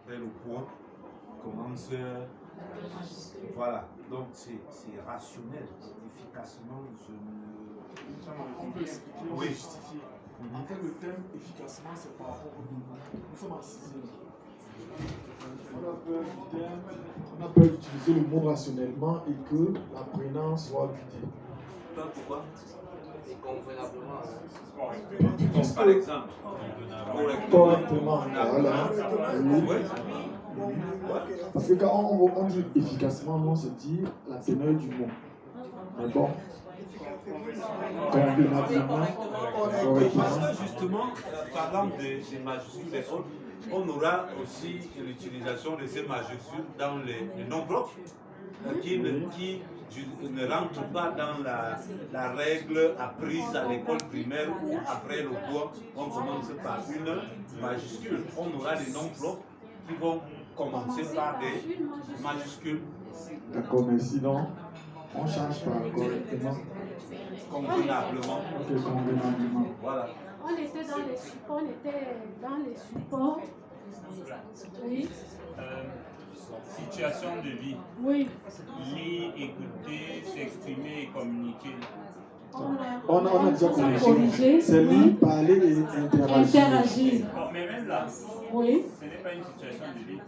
après le point, commence. Voilà, donc c'est rationnel, efficacement. On peut expliquer, on peut justifier. En fait, le thème efficacement, c'est par rapport au niveau. Nous sommes en 6e. On a peur d'utiliser le mot rationnellement et que l'apprenant soit vidé. Pourquoi? Et convenablement. Donc, par exemple, correctement. Voilà. Parce que quand on dit efficacement, on se dit la teneur du mot. Mais bon, convenablement, correctement. Parce que justement, parlant des majuscules et autres, on aura aussi l'utilisation de ces majuscules dans les noms propres qui ne rentrent pas dans la règle apprise à l'école primaire où après le cours, on commence par une majuscule. On aura des noms propres qui vont commencer par des majuscules. D'accord, mais sinon, on change par correctement. Convenablement. Ok, convenablement. Voilà. On était dans les supports. Oui. Situation de vie. Oui. Lire, écouter, s'exprimer et communiquer. On a déjà corrigé. C'est lire, parler et interagir. Bon, mais même là, oui. Ce n'est pas une situation de vie.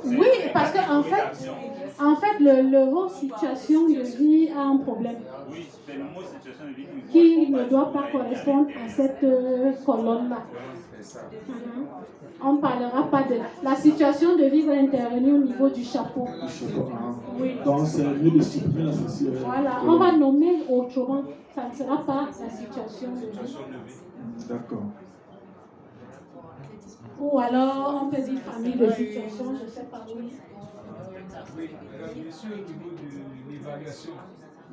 Oui, parce qu'en fait, le mot situation de vie a un problème. Oui, c'est le mot situation de vie qui ne doit pas correspondre à cette colonne-là. On ne parlera pas de la situation de vie va intervenir au niveau du chapeau. Oui. Donc c'est mieux de supprimer la situation. Voilà, on va nommer autrement. Ça ne sera pas la situation de vie. D'accord. Ou alors on peut dire famille de situation, je ne sais pas. Oui. Oui, bien sûr, au niveau de l'évaluation,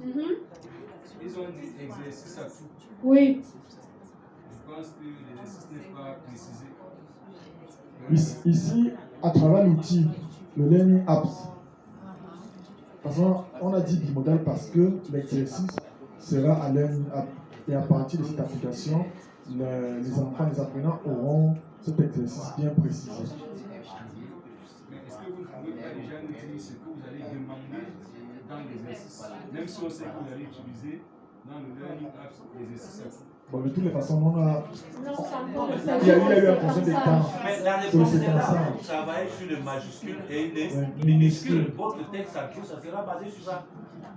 ils ont dit exercice à tout. Oui. Je pense que l'exercice n'est pas précisé. Ici, à travers l'outil, le Learning Apps, on a dit bimodal parce que l'exercice sera à Learning App. Et à partir de cette application, les enfants, les apprenants auront cet exercice bien précisé. Mais est-ce que vous pouvez déjà nous dire ce que vous allez demander dans l'exercice, même si on sait que vous allez utiliser dans le Learning Apps l'exercice à tout? Bon, de toutes les façons, on a. Il y a eu un conseil de temps. Mais la réponse est là. Vous travaillez sur les majuscules et les minuscules. Votre texte à tout, ça sera basé sur ça.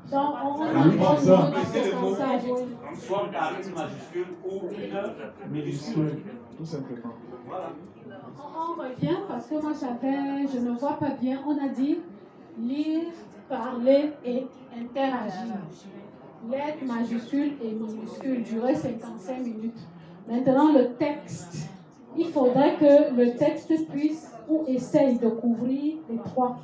Donc, on remplacer le mot soit par une majuscule ou une minuscule. Tout simplement. Voilà. On revient parce que moi je ne vois pas bien. On a dit lire, parler et interagir. Lettres majuscules et minuscules, durée 55 minutes. Maintenant, le texte. Il faudrait que le texte puisse ou essaye de couvrir les trois.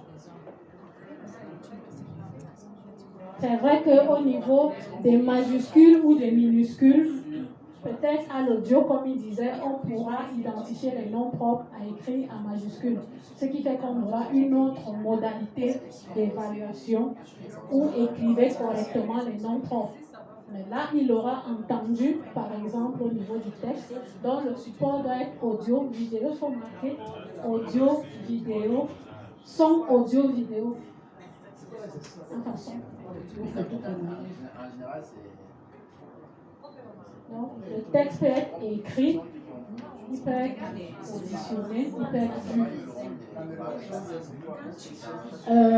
C'est vrai qu'au niveau des majuscules ou des minuscules, peut-être à l'audio, comme il disait, on pourra identifier les noms propres à écrire en majuscules. Ce qui fait qu'on aura une autre modalité d'évaluation où écrivez correctement les noms propres. Mais là, il aura entendu, par exemple, au niveau du texte, dont le support doit être audio, vidéo, il faut marquer audio, vidéo, son audio, vidéo. Enfin, son. En général, c'est. Donc, le texte peut être écrit, il peut être auditionné, il peut être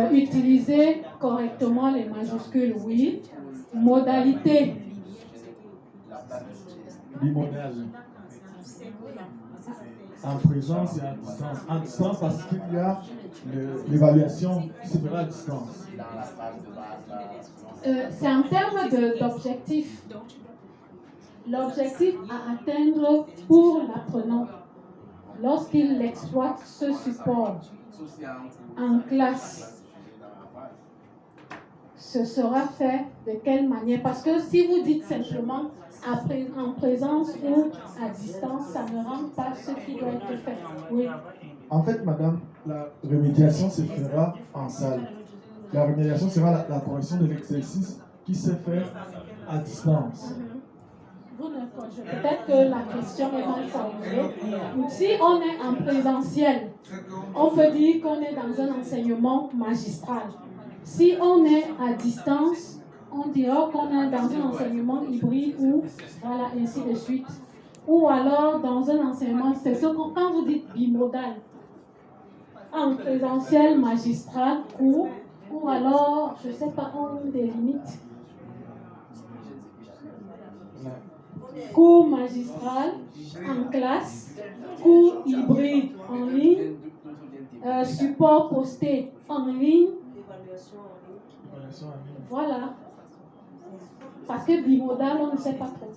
vu. Utiliser correctement les majuscules, oui. Modalité. Bimodal. En présence et en distance. En distance parce qu'il y a l'évaluation qui se fera à distance. C'est en termes d'objectif. L'objectif à atteindre pour l'apprenant lorsqu'il exploite ce support en classe, ce sera fait de quelle manière? Parce que si vous dites simplement en présence ou à distance, ça ne rend pas ce qui doit être fait. Oui. En fait, madame, la remédiation se fera en salle. La remédiation sera la correction de l'exercice qui se fait à distance. Vous ne Peut-être que la question est mal formulée. Donc, si on est en présentiel, on peut dire qu'on est dans un enseignement magistral. Si on est à distance, on dira qu'on est dans un enseignement hybride ou voilà, ainsi de suite. Ou alors dans un enseignement, c'est ce que quand vous dites bimodal, en présentiel, magistral, cours, ou alors, je ne sais pas, on délimite. Cours magistral en classe, cours hybride en ligne, support posté en ligne. Voilà. Parce que bimodal, on ne sait pas trop.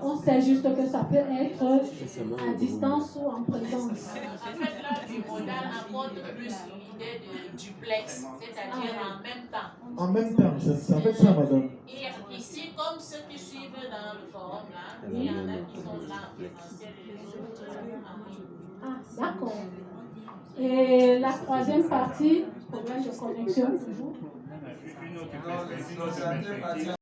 On sait juste que ça peut être à distance ou en présence. En fait, là, bimodal apporte plus l'idée de duplex, c'est-à-dire en même temps. En même temps, ça fait ça, madame. Et ici, comme ceux qui suivent dans le forum, là, il y en a qui sont là en présentiel et les autres en ligne. Ah, d'accord. Et la troisième partie, problème de connexion toujours. Une autre perspective.